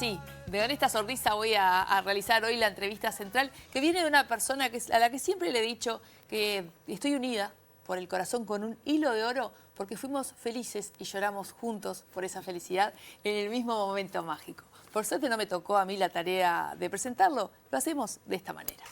así, con esta sonrisa voy a realizar hoy la entrevista central, que viene de una persona a la que siempre le he dicho que estoy unida por el corazón con un hilo de oro, porque fuimos felices y lloramos juntos por esa felicidad en el mismo momento mágico. Por suerte no me tocó a mí la tarea de presentarlo, lo hacemos de esta manera.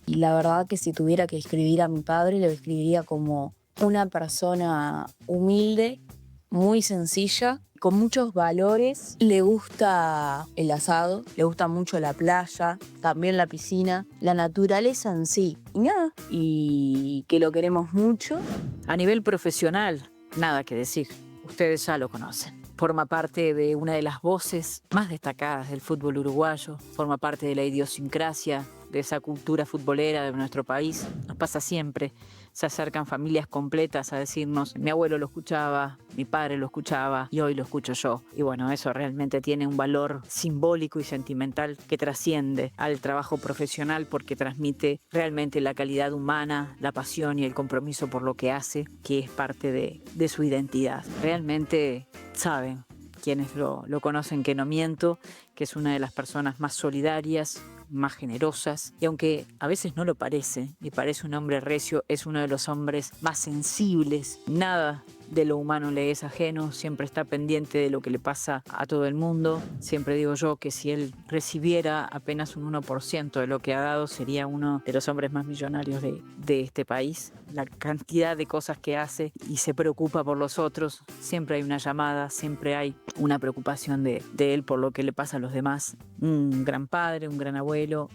Y la verdad que si tuviera que escribir a mi padre, lo escribiría como una persona humilde, muy sencilla, con muchos valores. Le gusta el asado, le gusta mucho la playa, también la piscina, la naturaleza en sí. Y nada, y que lo queremos mucho. A nivel profesional, nada que decir. Ustedes ya lo conocen. Forma parte de una de las voces más destacadas del fútbol uruguayo. Forma parte de la idiosincrasia, de esa cultura futbolera de nuestro país. Nos pasa siempre. Se acercan familias completas a decirnos, mi abuelo lo escuchaba, mi padre lo escuchaba y hoy lo escucho yo. Y bueno, eso realmente tiene un valor simbólico y sentimental que trasciende al trabajo profesional porque transmite realmente la calidad humana, la pasión y el compromiso por lo que hace, que es parte de su identidad. Realmente saben quienes lo conocen que no miento, que es una de las personas más solidarias, más generosas, y aunque a veces no lo parece, y parece un hombre recio, es uno de los hombres más sensibles. Nada de lo humano le es ajeno, siempre está pendiente de lo que le pasa a todo el mundo. Siempre digo yo que si él recibiera apenas un 1% de lo que ha dado, sería uno de los hombres más millonarios de este país. La cantidad de cosas que hace y se preocupa por los otros, siempre hay una llamada, siempre hay una preocupación de él por lo que le pasa a los demás. Un gran padre, un gran abuelo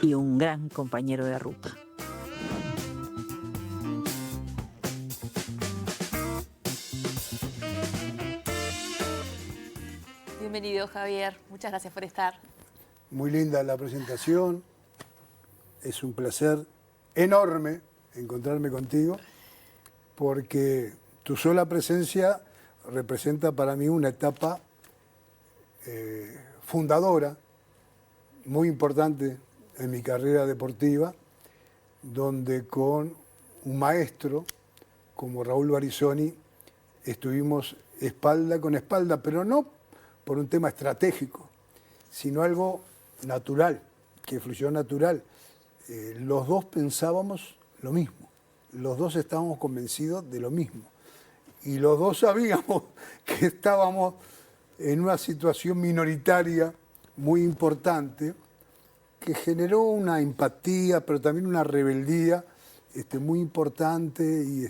y un gran compañero de ruta. Bienvenido, Javier. Muchas gracias por estar. Muy linda la presentación. Es un placer enorme encontrarme contigo porque tu sola presencia representa para mí una etapa fundadora, muy importante en mi carrera deportiva, donde con un maestro como Raúl Barizoni estuvimos espalda con espalda, pero no por un tema estratégico, sino algo natural, que fluyó natural. Los dos pensábamos lo mismo, los dos estábamos convencidos de lo mismo y los dos sabíamos que estábamos en una situación minoritaria muy importante que generó una empatía, pero también una rebeldía muy importante y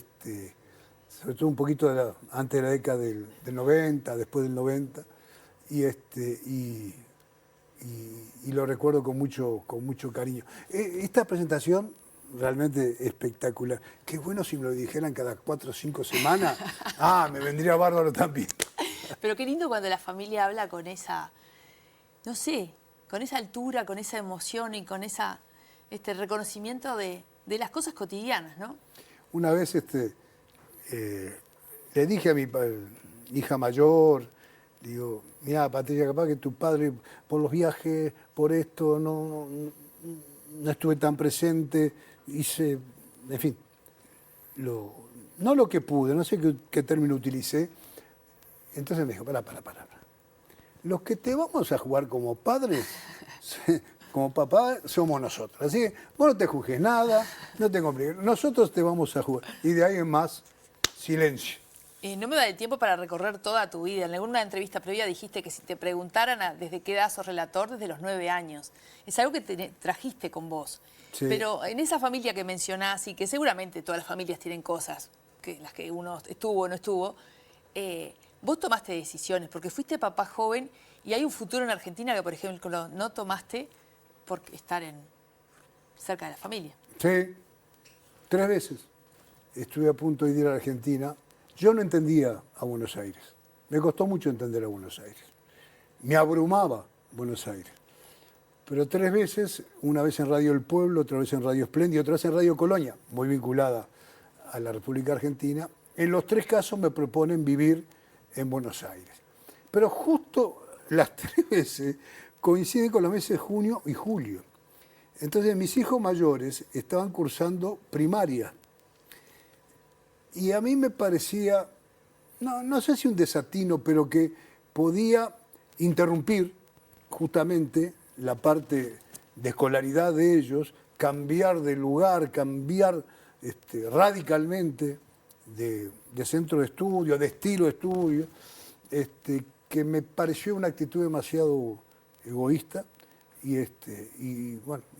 sobre todo un poquito antes de la década del 90, después del 90, y lo recuerdo con mucho cariño. Esta presentación realmente espectacular. Qué bueno si me lo dijeran cada 4 o 5 semanas. Me vendría bárbaro también. Pero qué lindo cuando la familia habla con esa, no sé, con esa altura, con esa emoción y con ese reconocimiento de las cosas cotidianas, ¿no? Una vez le dije a mi hija mayor, digo, mira, Patricia, capaz que tu padre por los viajes, por esto, no estuve tan presente, hice, en fin, no lo que pude, no sé qué término utilicé. Entonces me dijo, para. Los que te vamos a jugar como padres, como papá, somos nosotros. Así que vos no te juzgues nada, no te compliques. Nosotros te vamos a jugar. Y de ahí en más, silencio. No me da el tiempo para recorrer toda tu vida. En alguna entrevista previa dijiste que si te preguntaran desde qué edad sos relator, desde los 9 años. Es algo que trajiste con vos. Sí. Pero en esa familia que mencionás, y que seguramente todas las familias tienen cosas, las que uno estuvo o no estuvo, vos tomaste decisiones, porque fuiste papá joven y hay un futuro en Argentina que, por ejemplo, no tomaste por estar cerca de la familia. Sí, 3 veces estuve a punto de ir a la Argentina. Yo no entendía a Buenos Aires. Me costó mucho entender a Buenos Aires. Me abrumaba Buenos Aires. Pero 3 veces, una vez en Radio El Pueblo, otra vez en Radio Espléndido, otra vez en Radio Colonia, muy vinculada a la República Argentina. En los 3 casos me proponen vivir en Buenos Aires. Pero justo las 3 veces coinciden con los meses de junio y julio. Entonces mis hijos mayores estaban cursando primaria. Y a mí me parecía, no sé si un desatino, pero que podía interrumpir justamente la parte de escolaridad de ellos, cambiar de lugar, cambiar radicalmente de centro de estudio, de estilo de estudio, que me pareció una actitud demasiado egoísta y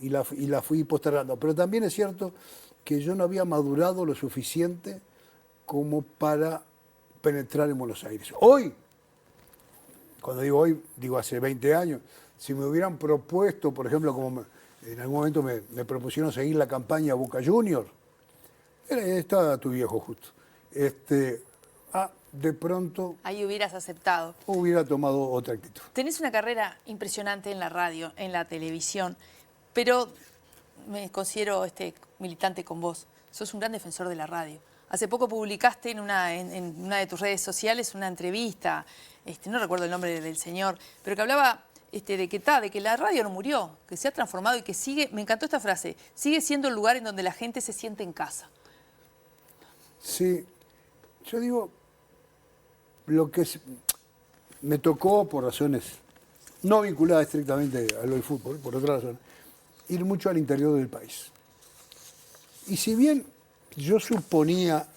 la fui postergando. Pero también es cierto que yo no había madurado lo suficiente como para penetrar en Buenos Aires. Hoy, cuando digo hoy, digo hace 20 años, si me hubieran propuesto, por ejemplo, como en algún momento me propusieron seguir la campaña Boca Juniors, estaba tu viejo justo, de pronto Ahí hubieras aceptado. hubiera tomado otra actitud. Tenés una carrera impresionante en la radio, en la televisión, pero me considero militante con vos. Sos un gran defensor de la radio. Hace poco publicaste en una de tus redes sociales una entrevista, no recuerdo el nombre del señor, pero que hablaba de que la radio no murió, que se ha transformado y que sigue, me encantó esta frase, sigue siendo el lugar en donde la gente se siente en casa. Sí, yo digo, me tocó por razones no vinculadas estrictamente a lo del fútbol, por otra razón, ir mucho al interior del país. Y si bien yo suponía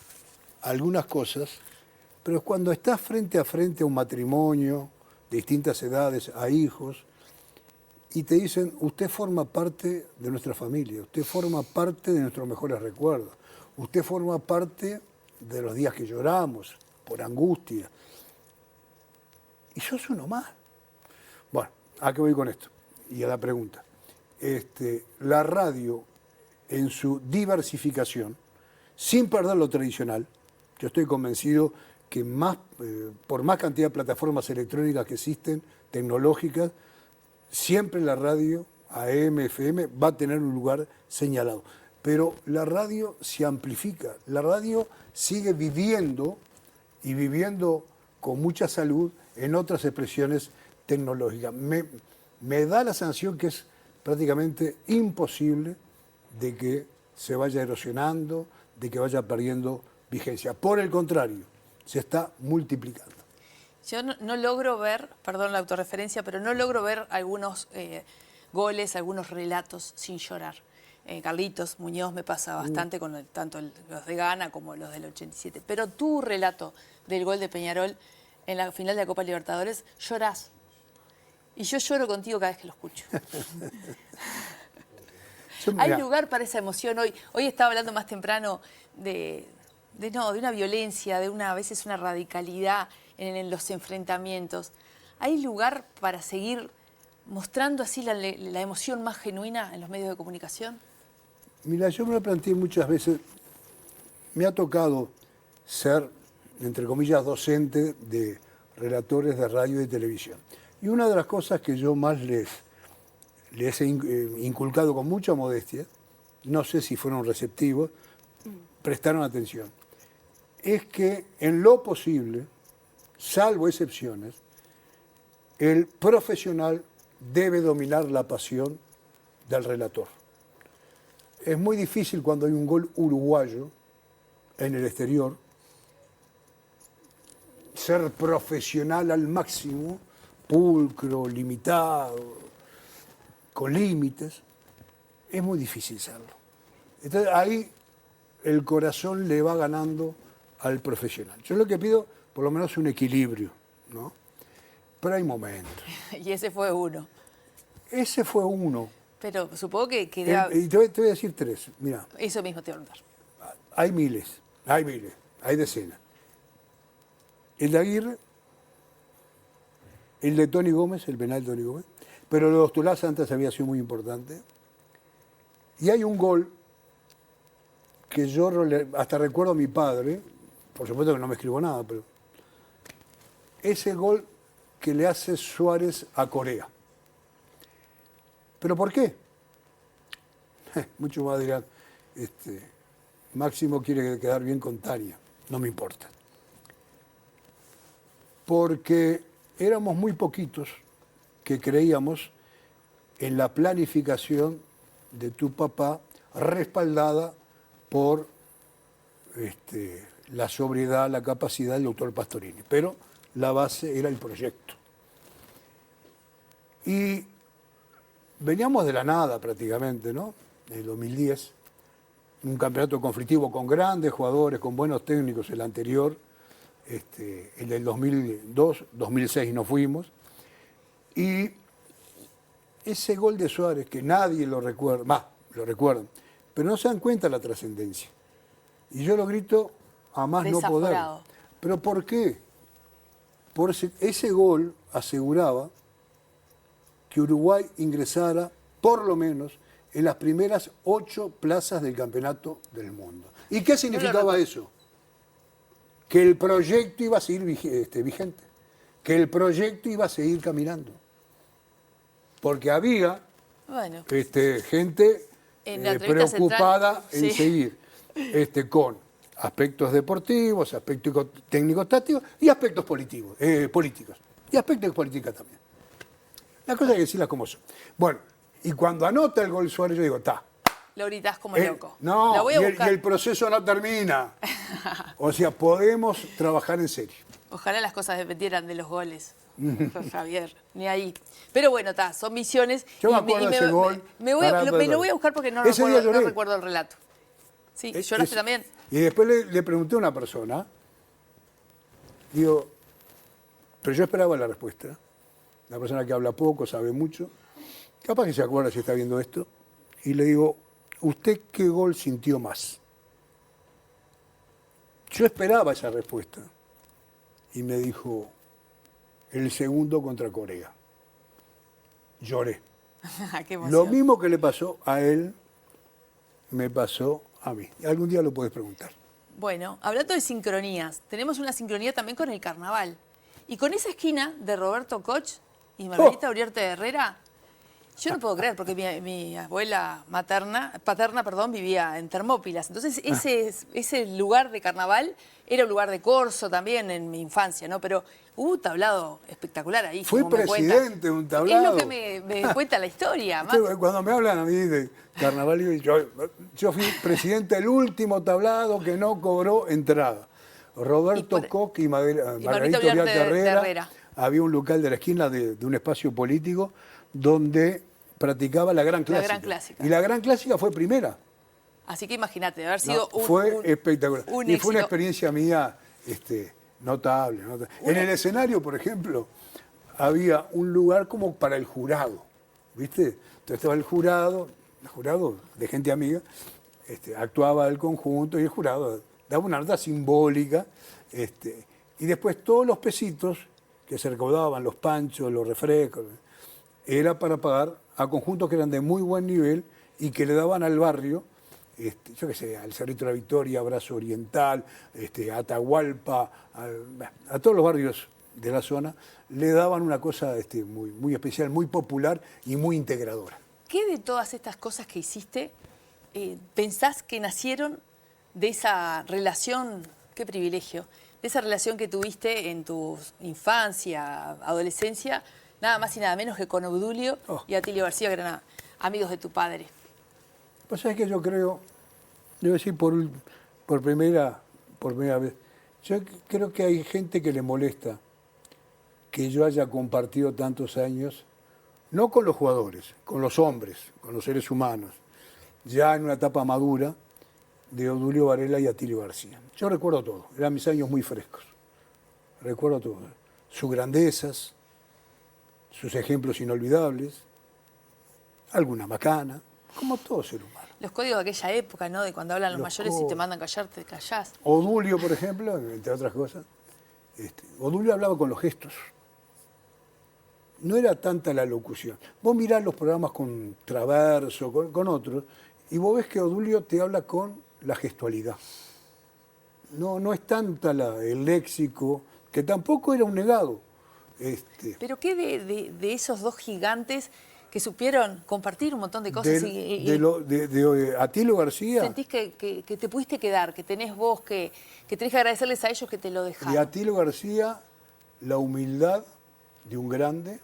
algunas cosas, pero cuando estás frente a un matrimonio de distintas edades, a hijos, y te dicen, usted forma parte de nuestra familia, usted forma parte de nuestros mejores recuerdos, usted forma parte de los días que lloramos por angustia, y sos uno más. Bueno, ¿a qué voy con esto? Y a la pregunta. La radio, en su diversificación, sin perder lo tradicional, yo estoy convencido que por más cantidad de plataformas electrónicas que existen, tecnológicas, siempre la radio, AM, FM, va a tener un lugar señalado. Pero la radio se amplifica, la radio sigue viviendo y viviendo con mucha salud en otras expresiones tecnológicas. Me da la sensación que es prácticamente imposible de que se vaya erosionando, de que vaya perdiendo vigencia. Por el contrario, se está multiplicando. Yo no logro ver, perdón la autorreferencia, pero no logro ver algunos goles, algunos relatos sin llorar. Carlitos Muñoz me pasa bastante con tanto los de Ghana como los del 87. Pero tu relato del gol de Peñarol en la final de la Copa Libertadores, llorás. Y yo lloro contigo cada vez que lo escucho. Hay lugar para esa emoción hoy. Hoy estaba hablando más temprano de una violencia, a veces una radicalidad en los enfrentamientos. ¿Hay lugar para seguir mostrando así la emoción más genuina en los medios de comunicación? Mira, yo me lo planteé muchas veces. Me ha tocado ser, entre comillas, docente de relatores de radio y televisión. Y una de las cosas que yo más les he inculcado con mucha modestia, no sé si fueron receptivos, prestaron atención, es que en lo posible, salvo excepciones, el profesional debe dominar la pasión del relator. Es muy difícil cuando hay un gol uruguayo en el exterior ser profesional al máximo, pulcro, limitado, con límites. Es muy difícil serlo. Entonces ahí el corazón le va ganando al profesional. Yo lo que pido, por lo menos, es un equilibrio, ¿no? Pero hay momentos. Y ese fue uno. Ese fue uno. Pero supongo que... Y te voy a decir tres. Mira, eso mismo te voy a preguntar. hay miles, hay decenas. El de Aguirre, el de Tony Gómez, el penal de Tony Gómez, pero lo de Ostolaza antes había sido muy importante. Y hay un gol que yo hasta recuerdo a mi padre, por supuesto que no me escribo nada, pero ese gol que le hace Suárez a Corea. ¿Pero por qué? Muchos más dirán, Máximo quiere quedar bien con Tania. No me importa. Porque éramos muy poquitos que creíamos en la planificación de tu papá respaldada por la sobriedad, la capacidad del doctor Pastorini. Pero la base era el proyecto. Y veníamos de la nada prácticamente, ¿no? En el 2010, un campeonato conflictivo con grandes jugadores, con buenos técnicos, el anterior, el del 2002, 2006 no fuimos. Y ese gol de Suárez, que nadie lo recuerda, más, lo recuerdan, pero no se dan cuenta de la trascendencia. Y yo lo grito a más no poder. Desaforado. ¿Pero por qué? Por ese gol aseguraba que Uruguay ingresara, por lo menos, en las primeras 8 plazas del campeonato del mundo. ¿Y qué significaba eso? Que el proyecto iba a seguir vigente, que el proyecto iba a seguir caminando. Porque había Bueno, gente en la entrevista preocupada central, en sí. seguir con aspectos deportivos, aspectos técnico-tácticos y aspectos políticos. Y aspectos de política también. Las cosas hay que decirlas como son. Bueno, y cuando anota el gol Suárez, yo digo, está. Lo gritás como loco. La No, voy y a el buscar. proceso no termina. O sea, podemos trabajar en serio. Ojalá las cosas dependieran de los goles, Javier, ni ahí. Pero bueno, son misiones. Yo me acuerdo de ese gol. Me lo voy a buscar porque no Ese día lloré. recuerdo el relato. Sí, lloraste también. Y después le pregunté a una persona, digo, pero yo esperaba la respuesta. Una persona que habla poco, sabe mucho, capaz que se acuerda si está viendo esto, y le digo, ¿usted qué gol sintió más? Yo esperaba esa respuesta. Y me dijo, el segundo contra Corea. Lloré. Qué emoción. Lo mismo que le pasó a él, me pasó a mí. Algún día lo puedes preguntar. Bueno, hablando de sincronías, tenemos una sincronía también con el carnaval. Y con esa esquina de Roberto Koch y Margarita Uriarte Herrera, yo no puedo creer, porque mi abuela paterna, vivía en Termópilas. Entonces, ese lugar de carnaval era un lugar de corso también en mi infancia, ¿no? Pero hubo un tablado espectacular ahí. Fui como me presidente de un tablado. Es lo que me cuenta la historia. Cuando me hablan a mí de carnaval, yo fui presidente del último tablado que no cobró entrada. Roberto Koch y Margarita Uriarte Herrera. Había un local de la esquina de un espacio político donde practicaba la Gran Clásica. La Gran Clásica. Y la Gran Clásica fue primera. Así que imagínate, de haber sido fue espectacular. Y fue una éxito. experiencia mía notable. En el escenario, por ejemplo, había un lugar como para el jurado, ¿viste? Entonces estaba el jurado de gente amiga, actuaba el conjunto y el jurado daba una nota simbólica, y después todos los pesitos que se recaudaban, los panchos, los refrescos, era para pagar a conjuntos que eran de muy buen nivel y que le daban al barrio, yo qué sé, al Cerrito de la Victoria, Brazo Oriental, Atahualpa, a todos los barrios de la zona, le daban una cosa muy, muy especial, muy popular y muy integradora. ¿Qué de todas estas cosas que hiciste pensás que nacieron de esa relación, qué privilegio, de esa relación que tuviste en tu infancia, adolescencia, nada más y nada menos que con Obdulio y Atilio García, que eran amigos de tu padre? Pues es que yo creo, debo decir por primera vez, yo creo que hay gente que le molesta que yo haya compartido tantos años, no con los jugadores, con los hombres, con los seres humanos, ya en una etapa madura de Obdulio Varela y Atilio García. Yo recuerdo todo, eran mis años muy frescos, recuerdo todo, sus grandezas, sus ejemplos inolvidables, alguna macana, como todo ser humano. Los códigos de aquella época, ¿no? De cuando hablan los mayores y te mandan callar, te callás. Obdulio, por ejemplo, entre otras cosas, Obdulio hablaba con los gestos. No era tanta la locución. Vos mirás los programas con Traverso, con otros, y vos ves que Obdulio te habla con la gestualidad. No es tanta el léxico, que tampoco era un negado. Pero ¿qué de esos dos gigantes que supieron compartir un montón de cosas? De Atilio García. ¿Sentís que te pudiste quedar, que tenés vos, que tenés que agradecerles a ellos que te lo dejaron? De Atilio García, la humildad de un grande,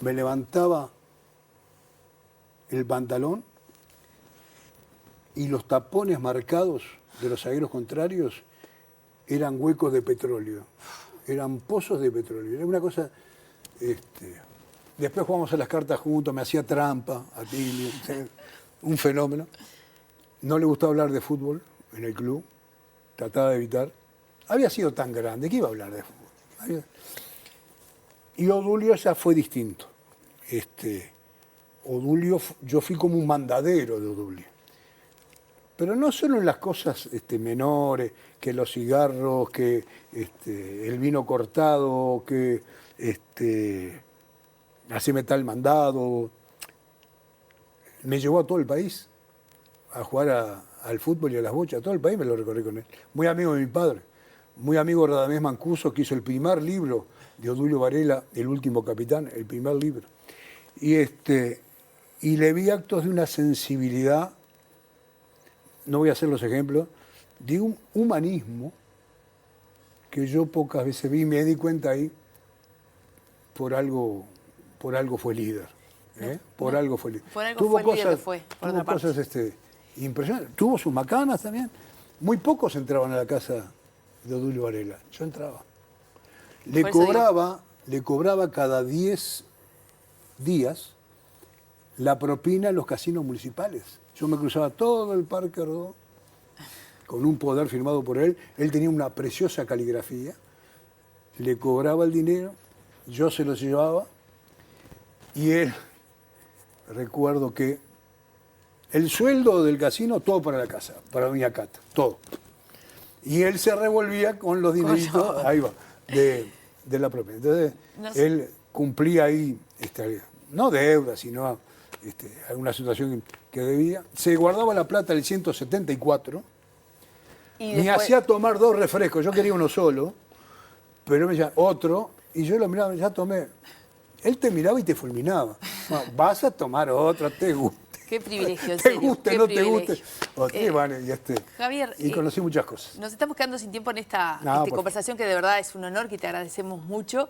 me levantaba el pantalón y los tapones marcados de los zagueros contrarios eran huecos de petróleo, eran pozos de petróleo. Era una cosa... Después jugamos a las cartas juntos, me hacía trampa, Atilio, un fenómeno. No le gustaba hablar de fútbol en el club, trataba de evitar. Había sido tan grande, ¿qué iba a hablar de fútbol? Y Odulio ya fue distinto. Odulio, yo fui como un mandadero de Odulio. Pero no solo en las cosas menores, que los cigarros, que el vino cortado, que haceme tal mandado. Me llevó a todo el país a jugar al fútbol y a las bochas. Todo el país me lo recorrí con él. Muy amigo de mi padre, muy amigo de Radamés Mancuso, que hizo el primer libro de Odulio Varela, El último capitán, el primer libro. Y le vi actos de una sensibilidad, no voy a hacer los ejemplos, de un humanismo que yo pocas veces vi y me di cuenta ahí, por algo fue líder. Por algo fue líder. Por algo Tuvo fue líder cosas, que fue, por tuvo otra parte. cosas impresionantes. Tuvo sus macanas también. Muy pocos entraban a la casa de Odulio Varela. Yo entraba. Le Por eso cobraba cada 10 días la propina en los casinos municipales. Yo me cruzaba todo el Parque Rodó con un poder firmado por él. Él tenía una preciosa caligrafía. Le cobraba el dinero, yo se lo llevaba y él, recuerdo que el sueldo del casino, todo para la casa, para doña Cata, todo. Y él se revolvía con los dineritos, ahí va, de la propina. Entonces, No sé. él cumplía ahí, no deuda, sino alguna situación que debía. Se guardaba la plata del 174, Y me después- hacía tomar 2 refrescos, yo quería uno solo, pero me decía otro, y yo lo miraba, ya tomé. Él te miraba y te fulminaba. No, vas a tomar otro, te guste. Qué privilegio, en Te serio, guste, qué no te privilegio. guste. Bueno, Javier, y conocí muchas cosas. nos estamos quedando sin tiempo en esta No, por conversación que de verdad es un honor, que te agradecemos mucho.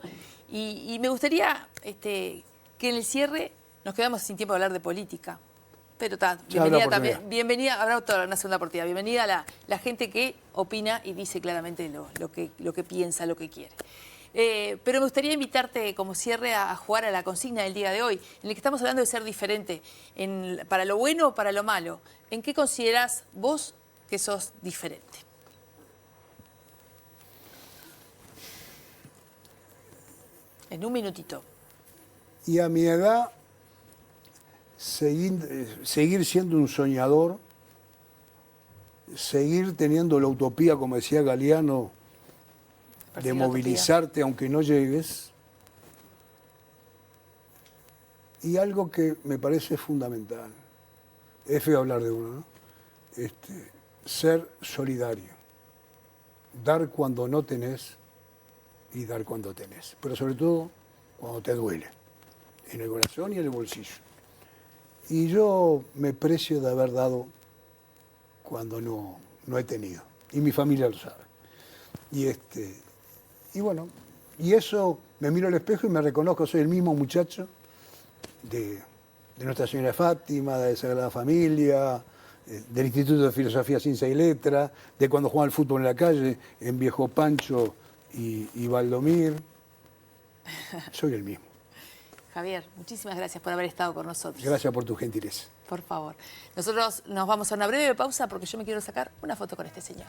Y me gustaría que en el cierre nos quedamos sin tiempo de hablar de política. Pero Ya habrá bienvenida también, oportunidad. bienvenida, habrá una segunda oportunidad. Bienvenida a la gente que opina y dice claramente lo que piensa, lo que quiere. Pero me gustaría invitarte como cierre a jugar a la consigna del día de hoy, en el que estamos hablando de ser diferente, para lo bueno o para lo malo. ¿En qué considerás vos que sos diferente? En un minutito. Y a mi edad, seguir siendo un soñador, seguir teniendo la utopía, como decía Galeano, de Persigue la movilizarte aunque no llegues. Y algo que me parece fundamental, es feo hablar de uno, ¿no? Ser solidario, dar cuando no tenés y dar cuando tenés, pero sobre todo cuando te duele, en el corazón y en el bolsillo. Y yo me precio de haber dado cuando no he tenido, y mi familia lo sabe. Y bueno, y eso, me miro al espejo y me reconozco, soy el mismo muchacho de Nuestra Señora de Fátima, de Sagrada Familia, del Instituto de Filosofía, Ciencia y Letra, de cuando jugaba al fútbol en la calle, en Viejo Pancho y Valdomir. Soy el mismo. Javier, muchísimas gracias por haber estado con nosotros. Gracias por tu gentileza. Por favor. Nosotros nos vamos a una breve pausa porque yo me quiero sacar una foto con este señor.